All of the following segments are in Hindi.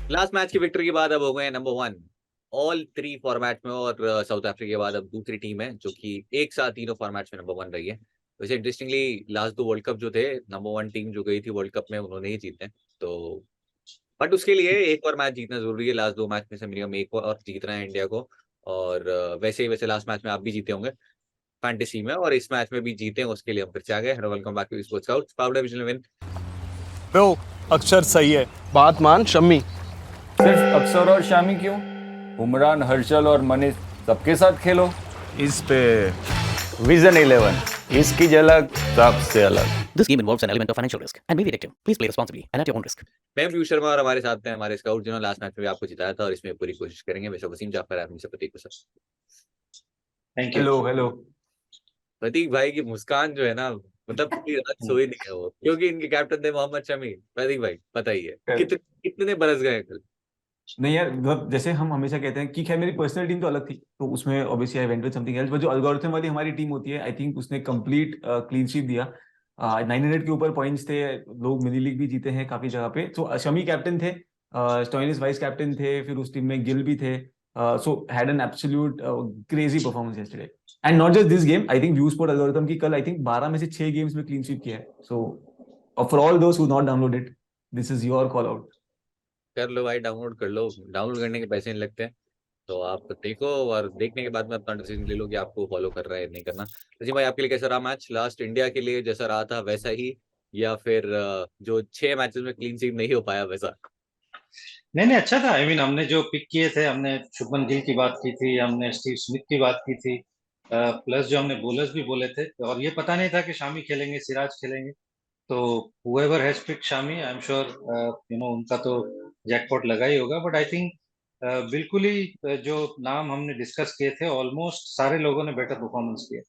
लास्ट मैच की विक्ट्री के बाद अब हो गए number one all three format में। और साउथ अफ्रीका के बाद अब दूसरी टीम है जो कि एक साथ तीनों फॉर्मेट्स में नंबर वन रही है। वैसे इंटरेस्टिंगली लास्ट दो वर्ल्ड कप जो थे, नंबर वन टीम जो गई थी वर्ल्ड कप में उन्होंने ही जीते हैं। तो बट उसके लिए एक और मैच जीतना जरूरी है। लास्ट दो मैच में से मिनिमम एक और जीतना है इंडिया को। और वैसे लास्ट मैच में आप भी जीते होंगे फैंटेसी में, और इस मैच में भी जीते हैं, उसके लिए हम फिर से आ गए। Welcome back to sports scout power division win. Bro Axar सही है, बात मान शम्मी। सिर्फ अक्षर और शामी क्यों? उमरान, हर्षल और मनीष सबके साथ खेलो। इस पे विजन 11 इसकी झलक सबसे अलग। This game involves an element of financial risk and may be addictive. Please play responsibly and at your own risk. मैं पीयूष शर्मा और हमारे साथ हैं हमारे स्काउट जिन्होंने लास्ट मैच में भी आपको जिताया था, और इसमें पूरी कोशिश करेंगे। वैसे वसीम जाफर है, से Prateek sir. Thank you. Hello hello. Prateek भाई की मुस्कान जो है ना, मतलब पूरी रात सोए नहीं है वो, क्योंकि इनके कैप्टन थे मोहम्मद शमी। प्रतीक भाई पता ही है कितने बरस गए कल। नहीं यार, मतलब जैसे हम हमेशा कहते हैं कि खैर मेरी पर्सनल टीम तो अलग थी, तो उसमें obviously I went with something else, but जो अल्गोरिथम वाली हमारी टीम होती है, आई थिंक उसने कंप्लीट क्लीन शीट दिया। 900 के ऊपर पॉइंट्स थे, लोग मिनी लीग भी जीते हैं काफी जगह पे। तो शमी कैप्टन थे, स्टोइनिस वाइस कैप्टन थे, फिर उस टीम में गिल भी थे। So had an absolute crazy performance yesterday. And not just this game, I think view sport algorithm की कल आई थिंक 12 में से 6 गेम्स में क्लीन शीट किया है। So for all those who not download it, this is your call out. कर लो भाई, डाउनलोड कर लो। डाउनलोड करने के पैसे नहीं लगते हैं। तो आप देखो और देखने के बाद में अपना डिसीजन ले लो कि आपको फॉलो कर रहा है नहीं करना। तो जी भाई, आपके लिए कैसा रहा मैच? लास्ट इंडिया के लिए जैसा रहा था वैसा ही, या फिर जो 6 मैचेस में क्लीन शीट नहीं हो पाया वैसा? नहीं नहीं, अच्छा था। हमने जो पिक किए थे, हमने शुभमन गिल की बात की थी, हमने स्टीव स्मिथ की बात की थी, प्लस जो हमने बॉलर्स भी बोले थे। और ये पता नहीं था कि शामी खेलेंगे, सिराज खेलेंगे। तो whoever has pick Shami, I am sure उनका तो जैकपॉट लगा ही होगा। बट आई थिंक बिल्कुल ही जो नाम हमने डिस्कस किए थे, ऑलमोस्ट सारे लोगों ने बेटर परफॉर्मेंस किया।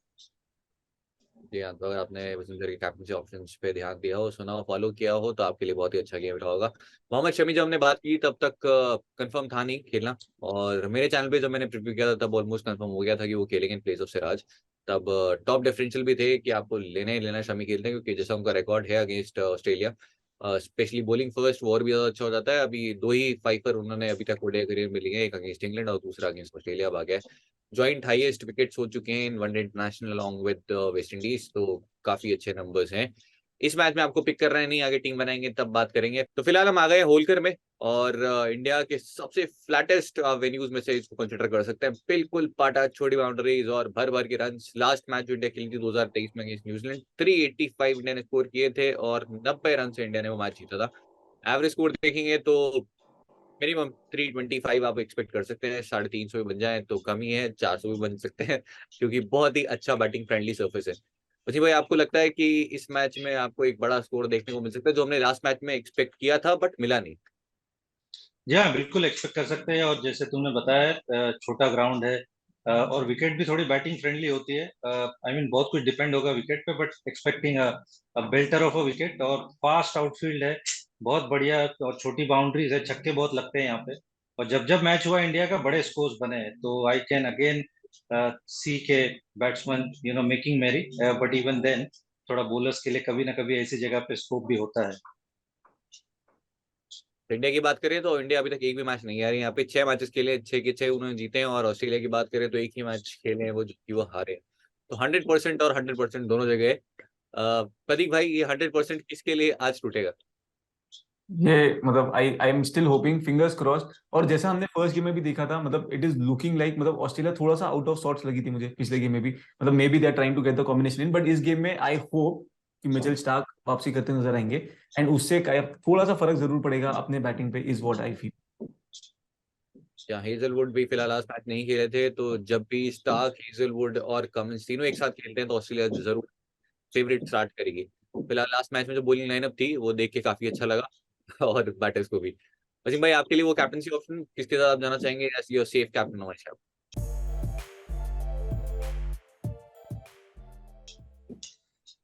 जी हाँ, तो अगर आपने वसुंधरा के कैप्टनसी ऑप्शंस पे ध्यान दिया हो, सुना हो, फॉलो किया हो, तो आपके लिए बहुत ही अच्छा गेम रहा होगा। मोहम्मद शमी जब हमने बात की तब तक कंफर्म था नहीं खेलना, और मेरे चैनल पे जब मैंने प्रिव्यू किया था तब ऑलमोस्ट कंफर्म हो गया था कि वो खेलेंगे इन प्लेस ऑफ सिराज। तब टॉप डिफरेंशियल भी थे कि आपको लेना ही लेना शमी खेलते हैं, क्योंकि जैसा उनका रिकॉर्ड है against Australia, specially bowling first, वो और भी ज्यादा अच्छा हो जाता है। अभी दो ही फाइफर उन्होंने अभी तक ओडीआई करियर में लिए हैं, एक अगेंस्ट इंग्लैंड और दूसरा अगेंस्ट ऑस्ट्रेलिया अब आ गया है। जॉइंट हाईएस्ट विकेट्स हो चुके हैं इन one day international along with West Indies, तो काफी अच्छे नंबर्स हैं। इस मैच में आपको पिक कर रहे हैं नहीं, आगे टीम बनाएंगे तब बात करेंगे। तो फिलहाल हम आ गए होलकर में, और इंडिया के सबसे फ्लैटेस्ट वेन्यूज में से इसको कंसिडर कर सकते हैं। बिल्कुल पाटा छोटी बाउंड्रीज और भर भर के रन। लास्ट मैच जो इंडिया खेली थी 2023 में अगेंस्ट न्यूजीलैंड, 385 इंडिया ने स्कोर किए थे और 90 रन से इंडिया ने वो मैच जीता था। एवरेज स्कोर देखेंगे तो मिनिमम 325 आप एक्सपेक्ट कर सकते हैं। 350 भी बन जाए तो कम ही है, 400 भी बन सकते हैं, क्योंकि बहुत ही अच्छा बैटिंग फ्रेंडली सर्फेस है। वैसे भाई, आपको लगता है कि इस मैच में आपको एक बड़ा स्कोर देखने को मिल सकता है, जो हमने लास्ट मैच में एक्सपेक्ट किया था बट मिला नहीं? जी हाँ, बिल्कुल एक्सपेक्ट कर सकते हैं। और जैसे तुमने बताया, छोटा ग्राउंड है, और विकेट भी थोड़ी बैटिंग फ्रेंडली होती है। बहुत कुछ डिपेंड होगा विकेट पे, but expecting belter of a wicket. और फास्ट आउटफील्ड है, बहुत बढ़िया। और छोटी बाउंड्रीज है, छक्के बहुत लगते हैं यहाँ पे। और जब जब मैच हुआ इंडिया का, बड़े स्कोर्स बने हैं। तो आई कैन अगेन सी के बैट्समैन मेकिंग मेरी, बट इवन देन थोड़ा बॉलर्स के लिए कभी ना कभी ऐसी जगह पे स्कोप भी होता है। इंडिया की बात करें तो इंडिया अभी तक एक भी मैच नहीं हारी। यहाँ पे 6 मैचेस खेले, 6 के 6 उन्होंने जीते हैं। और ऑस्ट्रेलिया की बात करें तो एक ही मैच खेले हैं वो, जो कि वो हारे। तो 100% और 100% दोनों जगह है। प्रदीप भाई, ये 100% किसके लिए आज टूटेगा? ये मतलब I am still hopping, fingers crossed. और जैसा हमने फर्स्ट गेम में भी देखा था, मतलब इट इज लुकिंग लाइक, मतलब ऑस्ट्रेलिया थोड़ा सा आउट ऑफ सॉर्ट्स लगी थी मुझे पिछले गेम में भी। मतलब may be they are trying to get the combination in, but इस गेम में आई होप कि मिचेल स्टार्क वापसी करते नजर आएंगे। एंड उससे थोड़ा सा फर्क जरूर पड़ेगा अपने बैटिंग पे, इज व्हाट आई फील। जहाँ हेजलवुड भी फिलहाल आज मैच नहीं खेले थे, तो जब भी स्टार्क, हेजलवुड और कमिंस तीनों एक साथ खेलते हैं तो ऑस्ट्रेलिया जरूर फेवरेट स्टार्ट करेगी। फिलहाल लास्ट मैच में जो बॉलिंग लाइनअप थी वो देख के काफी अच्छा लगा और बैटर्स को भी। वसीम भाई, आपके लिए वो कैप्टनसी ऑप्शन किसके साथ आप जाना चाहेंगे एज योर सेफ कैप्टन हमारे साथ?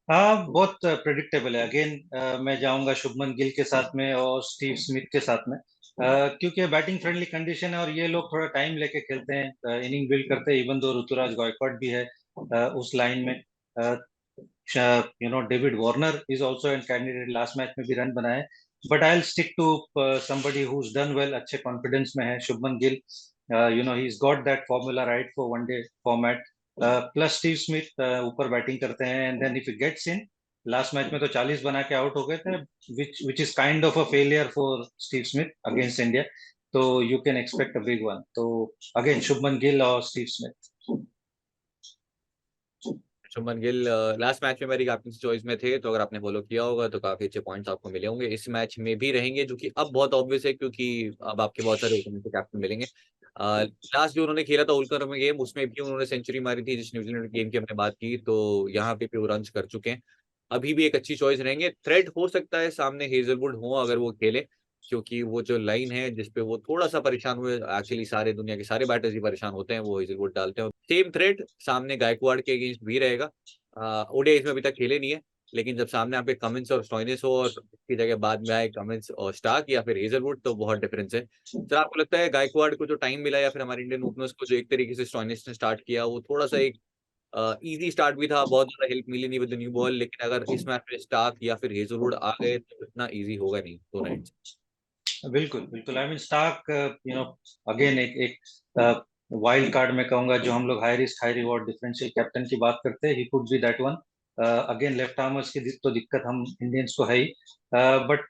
हाँ, बहुत प्रिडिक्टेबल है। अगेन मैं जाऊंगा शुभमन गिल के साथ में और स्टीव स्मिथ के साथ में, क्योंकि बैटिंग फ्रेंडली कंडीशन है और ये लोग थोड़ा टाइम लेके खेलते हैं, इनिंग बिल्ड करते हैं। इवन दो ऋतुराज गायकवाड भी है उस लाइन में। David Warner is also an candidate, last match में भी रन बनाए। But I will stick to somebody who's done well, अच्छे कॉन्फिडेंस में है, Shubman Gill. You know, he's got that formula right for one day format. Plus Steve Smith ऊपर बैटिंग करते हैं, and then if he gets in, last match में तो 40 बना के आउट हो गए थे, which is kind of a failure for Steve Smith against India. तो you can expect a big one. तो again शुभमन गिल और Steve Smith. Shubman Gill last match में मेरी कैप्टनसी चॉइस में थे, तो अगर आपने फॉलो किया होगा तो काफी अच्छे पॉइंट्स आपको मिले होंगे. इस मैच में भी रहेंगे, जो कि अब बहुत ऑब्वियस है क्योंकि अब आपके बहुत सारे कैप्टन मिलेंगे. लास्ट जो उन्होंने खेला था उल्कर में गेम, उसमें भी उन्होंने सेंचुरी मारी थी. जिस न्यूजीलैंड गेम की हमने बात की, तो यहाँ पे भी वो रन कर चुके हैं. अभी भी एक अच्छी चॉइस रहेंगे. थ्रेट हो सकता है सामने हेजलवुड हो अगर वो खेले, क्योंकि वो जो लाइन है जिसपे वो थोड़ा सा परेशान हुए, एक्चुअली सारे दुनिया के सारे बैटर्स ही परेशान होते हैं, वो हेजलवुड डालते हैं. सेम थ्रेट सामने गायकवाड़ के अगेंस्ट भी रहेगा. ओडीआई में अभी तक खेले नहीं है, लेकिन जब सामने यहाँ पे कमिंस और स्टॉइनिस हो और उसकी जगह बाद में आए कमिंस और स्टार्क या फिर हेजलवुड, तो बहुत डिफरेंस है. सर आपको लगता है गायकवाड़ को जो टाइम मिला या फिर हमारे इंडियन ओपनर्स को जो एक तरीके से स्टॉइनिस ने स्टार्ट किया, वो थोड़ा सा एक इजी स्टार्ट भी था, बहुत ज्यादा हेल्प मिली नहीं विद न्यू बॉल, लेकिन अगर इस मैच में स्टार्क या फिर हेजलवुड आ गए तो इतना इजी होगा नहीं दोनों एंड. बिल्कुल बिल्कुल. I mean Starc, you know, again एक वाइल्ड कार्ड में कहूंगा, जो हम लोग high risk high reward differential captain की बात करते हैं, he could be that one. Again left armers की तो दिक्कत हम इंडियंस को है ही, बट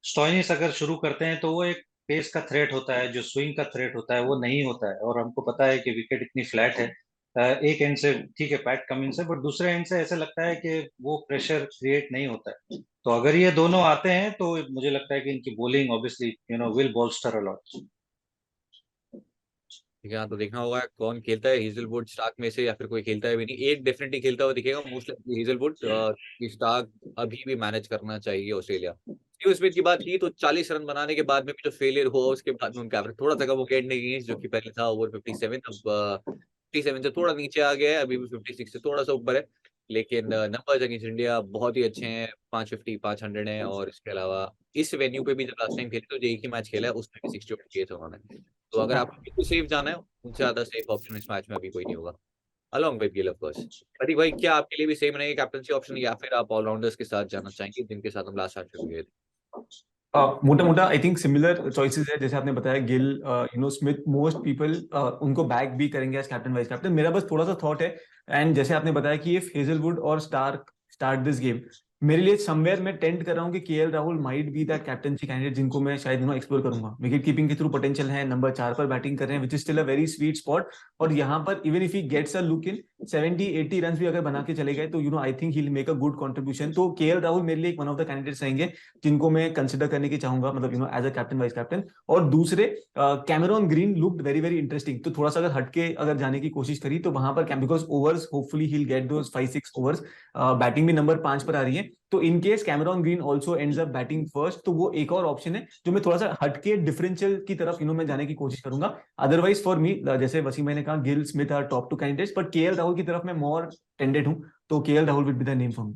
स्टॉइनिस अगर शुरू करते हैं तो वो एक पेस का थ्रेट होता है, जो स्विंग का थ्रेट होता है वो नहीं होता है. और हमको पता है कि विकेट इतनी फ्लैट है. एक एंड से ठीक है पैट कमिंस है, बट दूसरे एंड से ऐसा लगता है कि वो प्रेशर क्रिएट नहीं होता है. तो अगर ये दोनों आते हैं तो मुझे लगता है कि इनकी bowling obviously you know will bolster a lot. ठीक है, तो देखना होगा कौन खेलता है हेजलवुड स्टार्क में से, या फिर कोई खेलता है भी नहीं. एक डेफिनेटली खेलता हुआ दिखेगा मोस्ट हेजलवुड. स्टार्क अभी भी मैनेज करना चाहिए ऑस्ट्रेलिया. स्टीव स्मिथ की बात की तो 40 रन बनाने के बाद में भी जो फेलियर हुआ, उसके बाद में उनका एवरेज थोड़ा सा कम हो गया अगेंस्ट, जो कि पहले था ओवर 57, अब 57 से थोड़ा नीचे आ गया है, अभी भी 56 से थोड़ा सा ऊपर है. लेकिन नंबर्स अगेंस्ट इंडिया बहुत ही अच्छे हैं. 550 500 है. और इसके अलावा इस वेन्यू पे भी जब लास्ट टाइम खेले तो जो एक ही मैच खेला है उसमें भी 60 किए थे उन्होंने. तो अगर आपको बिल्कुल सेफ जाना है, उनसे ज्यादा सेफ ऑप्शन इस मैच में अभी कोई नहीं होगा, along with Gill of course. Prateek भाई, क्या आपके लिए भी सेम रहेगा कैप्टनसी ऑप्शन, या फिर आप ऑलराउंडर्स के साथ जाना चाहेंगे जिनके साथ हम लास्ट मैच में गए थे? मोटा मोटा आई थिंक सिमिलर चॉइसेस है. जैसे आपने बताया Gill, you know, Smith, most people उनको बैक भी करेंगे एज कैप्टन वाइस कैप्टन. मेरा बस थोड़ा सा थॉट है, एंड जैसे आपने बताया कि इफ हेजलवुड और स्टार्क स्टार्ट दिस गेम, मेरे लिए समवेयर मैं टेंट कर रहा हूँ कि KL Rahul might be the captaincy candidate जिनको मैं शायद एक्सप्लोर करूंगा. विकेट कीपिंग के थ्रू पोटेंशियल है, नंबर 4 पर बैटिंग कर रहे हैं, which is still a very sweet spot. और यहाँ पर even if he gets a look in 70-80 run भी अगर बना के चले गए, तो आई think he will make a good contribution. तो केएल राहुल मेरे लिए वन ऑफ द कैंडिडेट्स रहेंगे जिनको मैं कंसिडर करने की चाहूंगा, मतलब as a captain vice captain. और दूसरे, Cameron Green looked very very interesting. तो थोड़ा सा अगर हटके अगर जाने की कोशिश करी तो वहां पर, because overs hopefully he will get those 5-6 overs. Batting भी नंबर 5 पर आ रही है, तो in case Cameron green also ends up batting first, तो वो एक और ऑप्शन है जो मैं थोड़ा सा हटके डिफरेंशियल की तरफ मैं जाने की कोशिश करूंगा. अदरवाइज फॉर मी, जैसे वसीम भाई ने कहा, Gill, Smith are top 2 candidates, but KL Rahul की तरफ मैं मोर टेंडेड हूं. तो KL Rahul will be the name for me.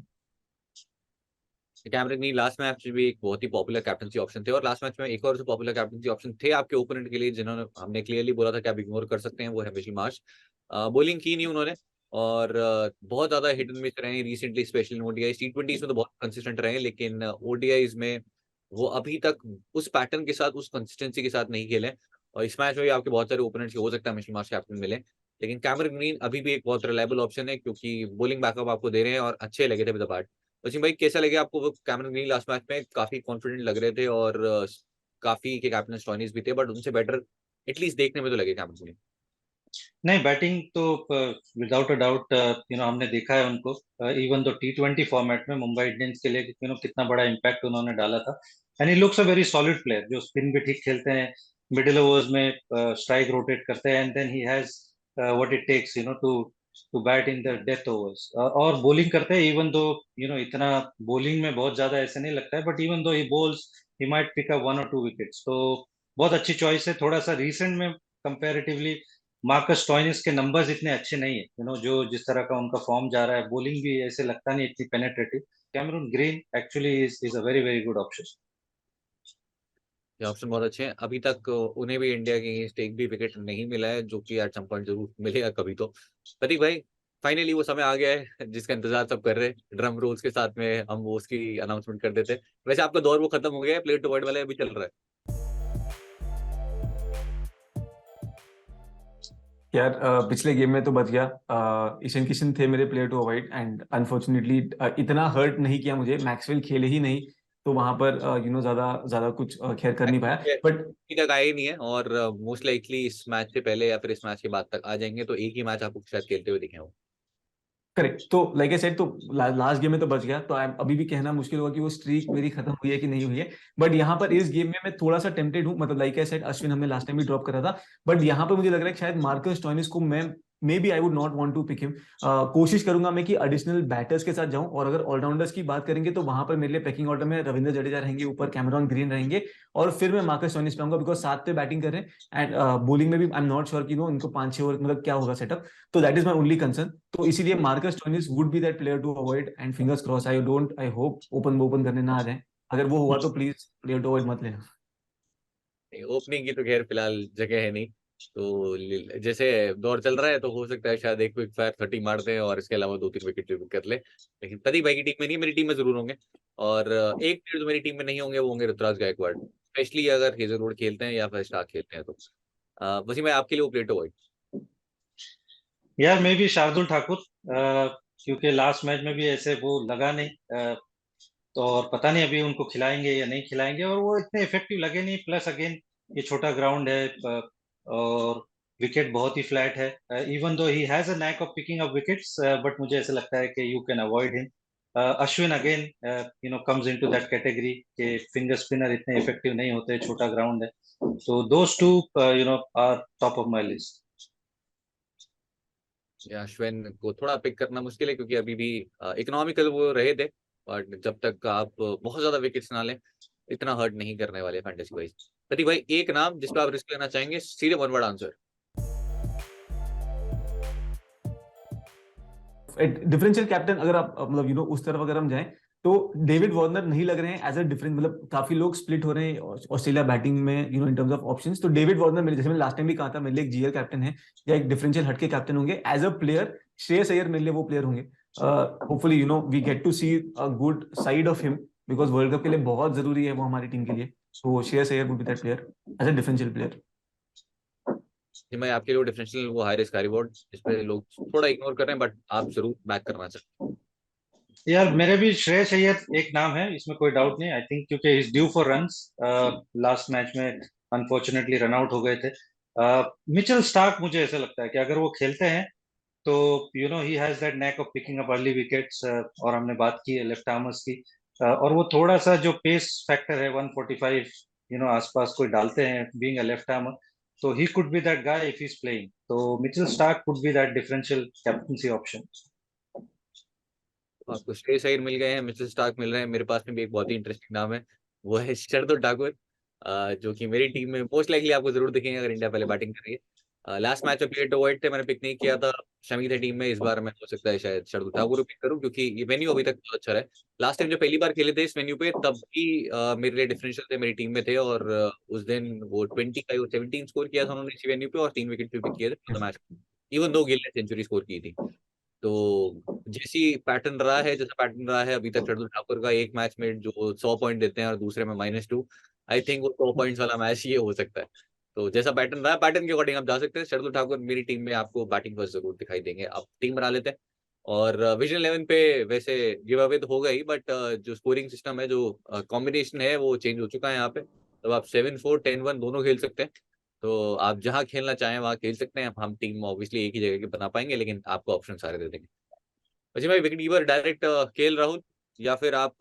Cameron Green last match में भी एक बहुत ही पॉपुलर कैप्टनसी ऑप्शन थे, और लास्ट मैच में एक और जो पॉपुलर कैप्टनसी ऑप्शन थे आपके ओपोनेंट के लिए, जिन्होंने हमने क्लियरली बोला था कि आप इग्नोर कर सकते हैं, वो है मिचेल मार्श. बॉलिंग की नहीं उन्होंने, और बहुत ज्यादा हिट एंड मिस रहे हैं रिसेंटली, स्पेशली ओडीआई. T20s में तो बहुत कंसिस्टेंट रहे हैं, लेकिन ओडीआईज में वो अभी तक उस पैटर्न के साथ, उस कंसिस्टेंसी के साथ नहीं खेले. और इस मैच में भी आपके बहुत सारे ओपोनेंट्स हो सकता है मिचेल मार्श कैप्टन मिले, लेकिन कैमरन ग्रीन अभी भी एक बहुत रिलायबल ऑप्शन है, क्योंकि बॉलिंग बैकअप आपको दे रहे हैं और अच्छे लगे थे विद द बैट. वसीम भाई, कैसा लगे आपको? वो कैमरन ग्रीन लास्ट मैच में काफी कॉन्फिडेंट लग रहे थे, और काफी के कैप्टन स्टॉइनिस भी थे, बट उनसे बेटर एटलीस्ट देखने में तो लगे कैमरन ग्रीन. नहीं, बैटिंग तो विदाउट अ डाउट हमने देखा है उनको, इवन तो T20 फॉर्मेट में मुंबई इंडियंस के लिए कितना बड़ा इम्पैक्ट उन्होंने डाला था. And he looks a very solid player, जो स्पिन भी ठीक खेलते हैं, मिडिल ओवर्स में स्ट्राइक रोटेट करते हैं, and then he has what it takes to bat in the death overs. और बॉलिंग करते हैं, इवन दो इतना बॉलिंग में बहुत ज्यादा ऐसे नहीं लगता है, but even though he balls, he might pick up 1 or 2 wickets. तो बहुत अच्छी चॉइस है. थोड़ा सा रिसेंट में कंपैरेटिवली मार्कस स्टॉइनिस के नंबर्स इतने अच्छे नहीं है, जो जिस तरह का उनका फॉर्म जा रहा है, बॉलिंग भी ऐसे लगता नहीं इतनी penetrative. Cameron Green actually is a very very good option. ये ऑप्शन बहुत अच्छे हैं. अभी तक उन्हें भी इंडिया के अगेंस्ट एक भी विकेट नहीं मिला है, जो कि एट सम पॉइंट जरूर मिलेगा कभी तो. प्रतीक भाई, फाइनली वो समय आ गया है जिसका इंतजार सब कर रहे हैं। ड्रम रोल्स के साथ में हम वो उसकी अनाउंसमेंट कर देते हैं। वैसे आपका दौर वो खत्म हो गया है, प्ले टू वर्ड वाला अभी चल रहा है। यार पिछले गेम में तो बच गया। ईशान किशन थे मेरे player to avoid and unfortunately इतना हर्ट नहीं किया मुझे, मैक्सवेल खेले ही नहीं, तो वहां पर ज्यादा ज्यादा कुछ खैर कर नहीं पाया। बट अभी तक आए ही नहीं है और मोस्ट लाइकली इस मैच से पहले या फिर इस मैच के बाद तक आ जाएंगे, तो एक ही मैच आपको शायद खेलते हुए दिखे हो। करेक्ट, तो लाइक आई सेड, तो लास्ट गेम में तो बच गया, तो अभी भी कहना मुश्किल होगा कि वो स्ट्रीक मेरी खत्म हुई है कि नहीं हुई है। बट यहाँ पर इस गेम में मैं थोड़ा सा टेम्पटेड हूँ, मतलब लाइक आई सेड अश्विन हमने लास्ट टाइम भी ड्रॉप करा था, बट यहाँ पर मुझे लग रहा है कि शायद मार्कस स्टोइनिस को मैं may be I would not want to pick him. कोशिश करूंगा मैं कि एडिशनल बैटर्स के साथ जाऊं, और अगर ऑलराउंडर्स की बात करेंगे तो वहां पर मेरे लिए पैकिंग ऑर्डर में रविंद्र जडेजा रहेंगे, ऊपर कैमरॉन ग्रीन रहेंगे, और फिर मैं मार्कस स्टोइनिस पे आऊंगा, बिकॉज सात पे बैटिंग कर रहे हैं एंड बॉलिंग में भी आई एम नॉट श्योर कि नो इनको 5-6 ओवर मतलब क्या होगा सेटअप। तो that is my only concern, तो इसीलिए Marcus Stoinis would be that player to avoid and fingers crossed, I hope open करने ना आ जाए। अगर वो हुआ तो प्लीज प्लेयर टू अवॉइड मत लेना। ओपनिंग की तो खैर फिलहाल जगह है नहीं, तो जैसे दौर चल रहा है तो हो सकता है शायद एक क्विक फायर 30 मार दे और इसके अलावा 2-3 विकेट भी कर ले। लेकिन प्रदीप भाई की टीम में नहीं, मेरी टीम में जरूर होंगे। और एक प्लेयर जो मेरी टीम में नहीं होंगे वो होंगे ऋतुराज गायकवाड़, स्पेशली अगर हेजलवुड खेलते हैं या फिर स्टार्क खेलते हैं तो। वैसे मैं आपके लिए वो प्लेयर टू अवॉइड। यार मे बी शार्दुल ठाकुर, क्योंकि लास्ट मैच में भी ऐसे वो लगा नहीं, तो और पता नहीं अभी उनको खिलाएंगे या नहीं खिलाएंगे, और वो इतने इफेक्टिव लगे नहीं। प्लस अगेन ये छोटा ग्राउंड है, और विकेट बहुत ही फ्लैट है। Even though he has a knack of picking up wickets, but मुझे ऐसा लगता है कि you can avoid him. Ashwin again comes into that category के फिंगर स्पिनर इतने इफेक्टिव नहीं होते, छोटा ग्राउंड है। तो those two are top of my list. Ashwin को थोड़ा पिक करना मुश्किल है क्योंकि अभी भी इकोनॉमिकल वो रहे थे, बट जब तक आप बहुत ज्यादा विकेट्स ना लें इतना हर्ट नहीं करने वाले फैंटेसी वाइज। प्रदीप भाई एक नाम जिस पर आप रिस्क लेना चाहेंगे, सीधे one word answer. Differential captain अगर आप मतलब उस तरफ अगर हम जाएं, तो डेविड वार्नर नहीं लग रहे हैं एज अ डिफरेंट, मतलब काफी लोग स्प्लिट हो रहे हैं ऑस्ट्रेलिया बैटिंग में इन टर्म्स ऑफ ऑप्शंस। तो डेविड वार्नर मेरे, जैसे मैंने लास्ट टाइम भी कहा था, मेरे लिए एक जीएल कैप्टन है या एक डिफरेंशियल हटके कैप्टन होंगे। As a player Shreyas Iyer मेरे लिए वो प्लेयर होंगे। Hopefully we get to see a good side of him, because world cup के लिए बहुत जरूरी है वो हमारी टीम के लिए। तो Shreyas Iyer would be that player as a differential player. जी मैं आपके लिए डिफरेंशियल वो हाई रिस्क हाई रिवॉर्ड जिस पे लोग थोड़ा इग्नोर कर रहे हैं, बट आप जरूर बैक करना चाहते हैं। यार मेरे भी श्रेयस अय्यर एक नाम है, इसमें कोई डाउट नहीं। आई थिंक क्योंकि is due for runs, last match में अनफॉर्चुनेटली रन आउट हो गए थे। मिचेल स्टार्क, मुझे ऐसा लगता है कि अगर वो खेलते हैं तो ही has that NAAC of picking up early wickets, और हमने बात की है लेफ्ट आर्मर्स की, और वो थोड़ा सा जो पेस फैक्टर है 145 आसपास कोई डालते हैं बीइंग अ लेफ्ट आर्मर, तो he could be that guy if he is playing. तो Mitchell Starc could be that differential captaincy option. तो आपको श्रेयस अय्यर मिल गए हैं, मिचेल स्टार्क मिल रहे हैं, मेरे पास में भी एक बहुत ही इंटरेस्टिंग नाम है, वो है शार्दुल ठाकुर, जो कि मेरी टीम में मोस्ट लाइकली आपको जरूर दिखेंगे अगर इंडिया पहले बैटिंग करेगी। लास्ट मैच में प्लेयर टू अवॉइड थे, मैंने पिक नहीं किया था, शमी थे टीम में। इस बार मैं हो सकता है शायद शार्दुल ठाकुर पिक करूं क्योंकि ये वेन्यू अभी तक बहुत अच्छा रहा है। लास्ट टाइम जब पहली बार खेले थे इस वेन्यू पे तब भी मेरे लिए डिफरेंशियल थे, मेरी टीम में थे, और उस दिन वो 25 और 17 स्कोर किया था उन्होंने इसी वेन्यू पे और 3 विकेट भी पिक किए थे मैच, इवन दो गिल ने सेंचुरी स्कोर की थी। तो जैसी पैटर्न रहा है, जैसा पैटर्न रहा है अभी तक शार्दुल ठाकुर का, एक मैच में जो 100 पॉइंट देते हैं और दूसरे में -2, आई थिंक वो 100 पॉइंट्स वाला मैच ये हो सकता है। तो जैसा पैटर्न रहा है पैटर्न के अकॉर्डिंग आप जा सकते हैं। शार्दुल ठाकुर मेरी टीम में आपको बैटिंग फर्स्ट जरूर दिखाई देंगे, आप टीम बना लेते हैं। और विजन 11 पे वैसे गिव अवे तो होगा ही, बट जो स्कोरिंग सिस्टम है, जो कॉम्बिनेशन है वो चेंज हो चुका है यहाँ पे। तो आप 7-4 10-1 दोनों खेल सकते हैं, तो आप जहाँ खेलना चाहें वहाँ खेल सकते हैं। हम टीम ऑब्वियसली एक ही जगह की बना पाएंगे लेकिन आपको ऑप्शन सारे दे देंगे। वैसे भाई wicket keeper direct KL Rahul, या फिर आप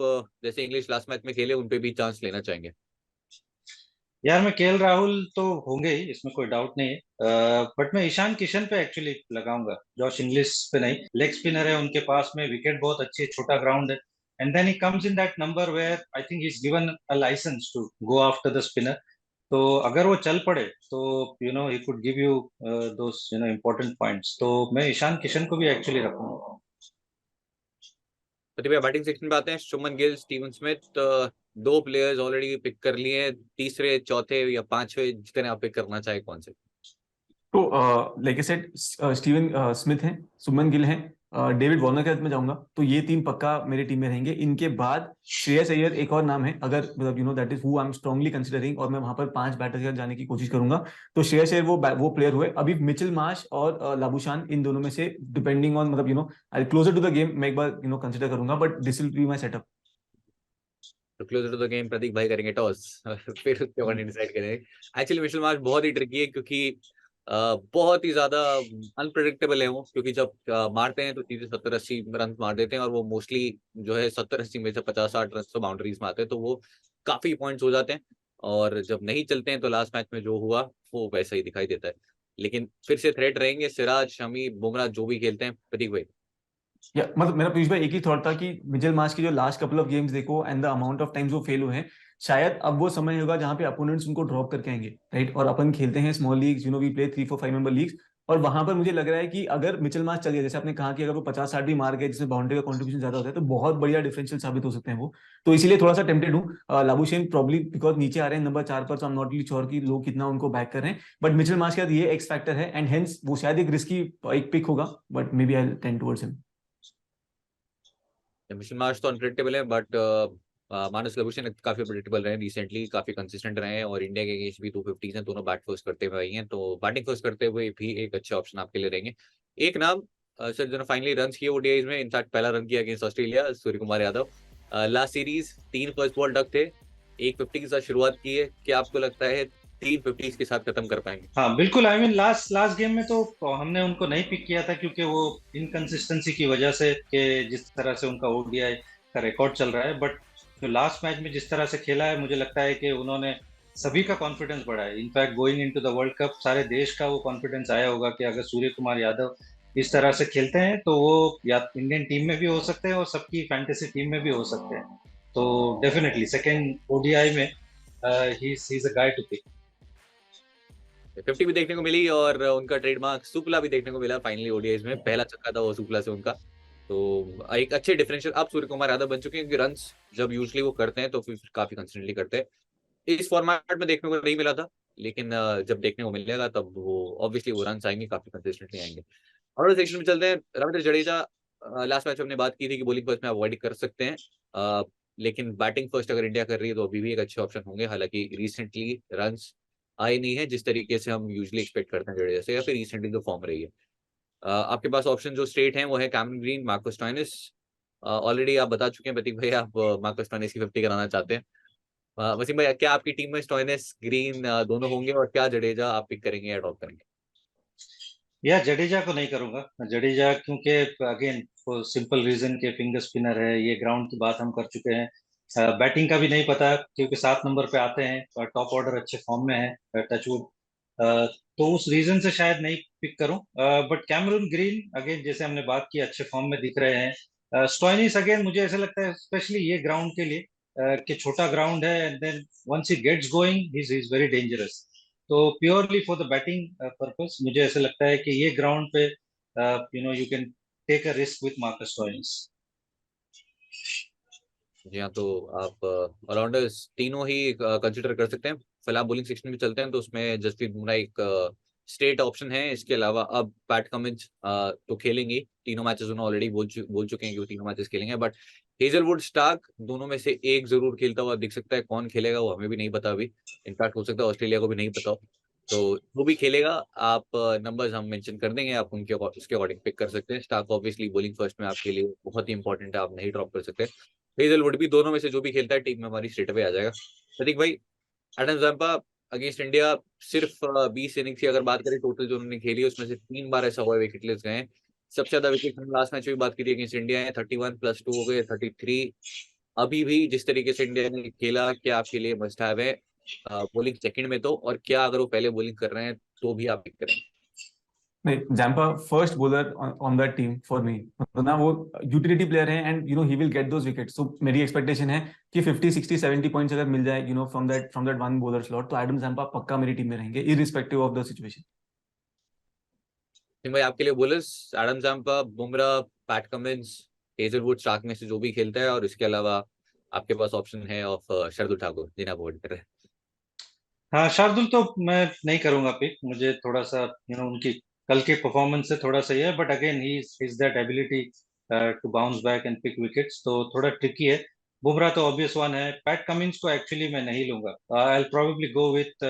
जैसे इंग्लिश लास्ट मैच में खेले उन पे भी चांस लेना चाहेंगे? यार मैं केएल राहुल तो होंगे ही, इसमें कोई डाउट नहीं है, बट मैं ईशान किशन पे एक्चुअली लगाऊंगा, जॉश इंग्लिश पे नहीं। लेग स्पिनर है उनके पास में, विकेट बहुत अच्छी है, छोटा ग्राउंड है, and then he comes in that number where I think he is given a licence to go after the spinner. तो अगर वो चल पड़े तो he could give you those important points. तो मैं ईशान किशन को भी एक्चुअली रखूंगा। प्रतिभा बैटिंग सेक्शन पे आते हैं। शुभमन गिल, स्टीवन स्मिथ, दो प्लेयर्स ऑलरेडी पिक कर लिए हैं, तीसरे चौथे या पांचवे जितने आप पिक करना चाहे कौन से? तो like I said, Steven Smith हैं, सुमन गिल हैं, डेविड वॉर्नर के साथ मैं जाऊंगा, तो ये तीन पक्का मेरी टीम में रहेंगे। इनके बाद श्रेयस अय्यर एक और नाम है, अगर मतलब that is who I am strongly considering, और मैं वहां पर 5 बैटर्स के साथ जाने की कोशिश करूंगा। तो श्रेयस अय्यर वो प्लेयर हुए। अभी मिचेल मार्श और लाबुशान, इन दोनों में से डिपेंडिंग ऑन मतलब आई क्लोजर टू द गेम मैं एक बार कंसिडर करूंगा, but this will be my setup. तो क्लोजर टू द गेम प्रतीक भाई करेंगे टॉस फिर उसके बाद डिसाइड करेंगे। एक्चुअली मिशेल मार्श बहुत ही ट्रिकी है, क्योंकि बहुत ही ज्यादा अनप्रेडिक्टेबल है वो, क्योंकि जब मारते हैं तो सीधे 70-80 रन मार देते हैं, और वो मोस्टली जो है 70-80 में से 50-60 रन तो बाउंड्रीज में आते हैं, तो वो काफी पॉइंट्स हो जाते हैं। और जब नहीं चलते हैं तो लास्ट मैच में जो हुआ वो वैसा ही दिखाई देता है। लेकिन फिर से थ्रेट रहेंगे सिराज, शमी, बुमराह जो भी खेलते हैं। प्रतीक भाई या मतलब मेरा पीयूष भाई एक ही थॉट था कि मिचेल मार्श की जो लास्ट कपल ऑफ गेम्स देखो and the amount of times वो फेल हुए हैं, शायद अब वो समय होगा जहां पे अपोनेंट्स उनको ड्रॉप करके आएंगे, राइट। और अपन खेलते हैं small leagues, we play 3-4-5 member leagues, और वहां पर मुझे लग रहा है कि अगर मिचेल मार्श चल गया, जैसे आपने कहा कि अगर वो 50-60 भी मार गए जिसमें बाउंड्री का कंट्रीब्यूशन ज्यादा होता है, तो बहुत बढ़िया डिफरेंशियल साबित हो सकते हैं वो। तो इसीलिए थोड़ा सा टेम्प्टेड हूँ। लाबुशेन प्रॉब्ली बिकॉज नीचे आ रहे हैं नंबर 4 पर, तो आई एम नॉट रियली श्योर कि लोग कितना उनको बैक कर रहे हैं, बट मिचेल मार्श के साथ ये एक्स फैक्टर है, एंड हेंस वो शायद एक रिस्की एक पिक होगा, but may be I tend towards him. Mitchell Marsh तो अनप्रेडिक्टेबल है, बट मानस लाबुशेन काफी प्रेडिक्टेबल रहे रिसेंटली, काफी कंसिस्टेंट रहे हैं, और इंडिया के अगेंस्ट भी 250 हैं, दोनों बैट फर्स्ट करते हुए आई हैं, तो बैटिंग फर्स्ट करते हुए भी एक अच्छे ऑप्शन आपके लिए रहेंगे। एक नाम सर जो फाइनली रन किए ओडीआईज में, इनफैक्ट पहला रन किया against Australia, Surya Kumar Yadav. Last series 3 first ball duck थे, 150 के साथ शुरुआत की है, क्या आपको लगता है 350 के साथ खत्म कर पाएंगे? हाँ बिल्कुल, आई मीन लास्ट गेम में तो हमने उनको नहीं पिक किया था, क्योंकि वो इनकंसिस्टेंसी की वजह से, कि जिस तरह से उनका ओडीआई का रिकॉर्ड चल रहा है, बट जो लास्ट मैच में जिस तरह से खेला है, मुझे लगता है कि उन्होंने सभी का कॉन्फिडेंस बढ़ा है। In fact going into the world cup सारे देश का वो कॉन्फिडेंस आया होगा कि अगर सूर्य कुमार यादव इस तरह से खेलते हैं तो वो या इंडियन टीम में भी हो सकते हैं और सबकी फैंटेसी टीम में भी हो सकते हैं। तो डेफिनेटली सेकेंड ओडीआई में he is a guy to pick. 50 भी देखने को मिली, और उनका ट्रेडमार्क सुपला भी देखने को मिला फाइनली ओडीआईज में, पहला छक्का था वो सुपला से उनका। तो एक अच्छे डिफरेंशियल अब सूर्य कुमार यादव बन चुके हैं, क्योंकि रन्स जब यूजली वो करते हैं तो फिर काफी कंसिस्टेंटली करते हैं। इस फॉर्मेट में देखने को नहीं मिला था, लेकिन जब देखने को मिलेगा तब वो ऑब्वियसली वो रन आएंगे, काफी कंसिस्टेंटली आएंगे। और सेक्शन में चलते हैं। रविंद्र जडेजा, लास्ट मैच हमने बात की थी कि बॉलिंग फर्स्ट में अवॉइड कर सकते हैं, लेकिन बैटिंग फर्स्ट अगर इंडिया कर रही है तो अभी भी एक अच्छे ऑप्शन होंगे। हालांकि रिसेंटली रन्स आए नहीं है जिस तरीके से हम यूजुअली एक्सपेक्ट करते हैं जडेजा से, या फिर रिसेंटली जो फॉर्म रही है। आपके पास ऑप्शन जो स्ट्रेट हैं वो है Cameron green, Marcus Stoinis. Already आप बता चुके हैं प्रतीक भाई, आप मार्कस स्टोइनिस की 50 कराना चाहते हैं। वसीम भाई, क्या आपकी टीम में स्टोइनिस ग्रीन दोनों होंगे, और क्या जडेजा आप पिक करेंगे या ड्रॉप करेंगे? या जडेजा को नहीं करूंगा, जडेजा क्योंकि अगेन सिंपल रीजन के फिंगर स्पिनर है, ये ग्राउंड की बात हम कर चुके हैं। बैटिंग का भी नहीं पता, क्योंकि 7 नंबर पे आते हैं, टॉप ऑर्डर अच्छे फॉर्म में है, टचवुड। तो उस रीजन से शायद नहीं पिक करूं। बट कैमरून ग्रीन अगेन जैसे हमने बात की, अच्छे फॉर्म में दिख रहे हैं। स्टोइनिस अगेन मुझे ऐसा लगता है स्पेशली ये ग्राउंड के लिए, कि छोटा ग्राउंड है, and then once he gets going he is very dangerous. तो purely for the batting purpose मुझे ऐसा लगता है कि ये ग्राउंड पे you can take a risk with Marcus Stoinis. जी हाँ, तो आप ऑलराउंडर्स तीनों ही कंसिडर कर सकते हैं। फिलहाल बॉलिंग सेक्शन में चलते हैं, तो उसमें जसप्रीत बुमराह एक स्टेट ऑप्शन है। इसके अलावा अब पैट कमिंस तो खेलेंगे, तीनों मैचेस उन्होंने ऑलरेडी बोल चुके हैं कि वो तीनों मैचेस खेलेंगे, बट हेजलवुड, स्टार्क दोनों में से एक जरूर खेलता हुआ दिख सकता है। कौन खेलेगा वो हमें भी नहीं पता अभी, इनफैक्ट हो सकता है ऑस्ट्रेलिया को भी नहीं पता हो। तो वो भी खेलेगा, आप नंबर्स हम मेंशन कर देंगे, आप उनके उसके अकॉर्डिंग पिक कर सकते हैं। स्टार्क ऑब्वियसली बॉलिंग फर्स्ट में आपके लिए बहुत ही इंपॉर्टेंट है, आप नहीं ड्रॉप कर सकते। हेजलवुड भी, दोनों में से जो भी खेलता है टीम में हमारी स्ट्रेट अवे आ जाएगा। प्रतीक भाई, एडम जम्पा अगेंस्ट इंडिया सिर्फ 20 इनिंग्स की अगर बात करें टोटल जो उन्होंने खेली है, उसमें से 3 बार ऐसा हुआ है विकेटलेस गए हैं। सबसे ज्यादा विकेट लास्ट मैच में भी बात की थी अगेंस्ट इंडिया है, 31 + 2 हो गए 33। अभी भी जिस तरीके से इंडिया ने खेला, क्या आपके लिए मस्ट हैव है बॉलिंग सेकंड में तो, और क्या अगर वो पहले बॉलिंग कर रहे हैं तो भी आप पिक करें? नहीं, Zampa first bowler on that team for me, मतलब ना वो यूटिलिटी प्लेयर है, and he will get those wickets. तो मेरी एक्सपेक्टेशन है कि 50 60 70 पॉइंट्स अगर मिल जाए from that one bowler slot, तो एडम जैम्पा पक्का मेरी टीम में रहेंगे irrespective of the situation. Singh भाई, आपके लिए bowlers Adam Zampa, Bumrah, Pat Cummins, Hazlewood, Starc में से जो भी खेलता है, और इसके अलावा आपके पास ऑप्शन है ऑफ शार्दुल ठाकुर जिन्हें आप अवॉइड कर रहे हैं। हाँ, शार्दुल तो मैं नहीं करूंगा पिक, मुझे थोड़ा सा उनकी कल के परफॉर्मेंस से थोड़ा सही है, but again he is that ability to bounce back and pick wickets, तो थोड़ा ट्रिकी है। बुमराह तो ऑब्वियस वन है। पैट कमिंस को एक्चुअली मैं नहीं लूंगा। I will probably go with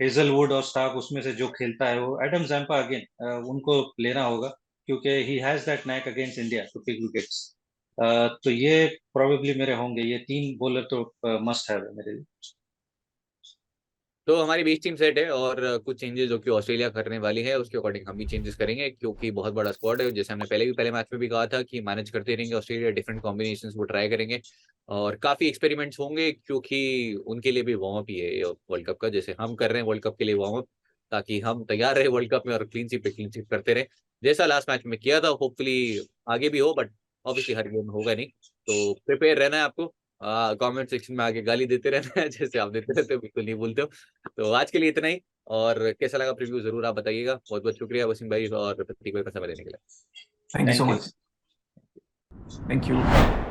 Hazlewood और स्टार्क, उसमें से जो खेलता है वो एडम जैम्पा अगेन, उनको लेना होगा क्योंकि he has that knack against India to pick wickets. तो ये प्रोबेबली मेरे होंगे, ये तीन बॉलर तो मस्ट हैव है मेरे लिए। तो हमारी 20 टीम सेट है और कुछ चेंजेस जो कि ऑस्ट्रेलिया करने वाली है उसके अकॉर्डिंग हम भी चेंजेस करेंगे, क्योंकि बहुत बड़ा स्क्वाड है। जैसे हमने पहले मैच में भी कहा था कि मैनेज करते रहेंगे ऑस्ट्रेलिया, डिफरेंट कॉम्बिनेशंस वो ट्राई करेंगे और काफी एक्सपेरिमेंट्स होंगे, क्योंकि उनके लिए भी वार्म अप ही है वर्ल्ड कप का। जैसे हम कर रहे हैं वर्ल्ड कप के लिए वार्म अप, ताकि हम तैयार रहे वर्ल्ड कप में और क्लीन स्वीप करते रहे, जैसा लास्ट मैच में किया था। होपफुली आगे भी हो, बट ऑब्वियसली हर गेम होगा नहीं, तो प्रिपेयर रहना है आपको। कमेंट सेक्शन में आगे गाली देते रहना है जैसे आप देते रहते हो, बिल्कुल नहीं भूलते हो। तो आज के लिए इतना ही, और कैसा लगा प्रीव्यू जरूर आप बताइएगा। बहुत बहुत शुक्रिया वसीम भाई और प्रतीक भाई का समय देने के लिए। Thank you so Thank you. Much. Thank you.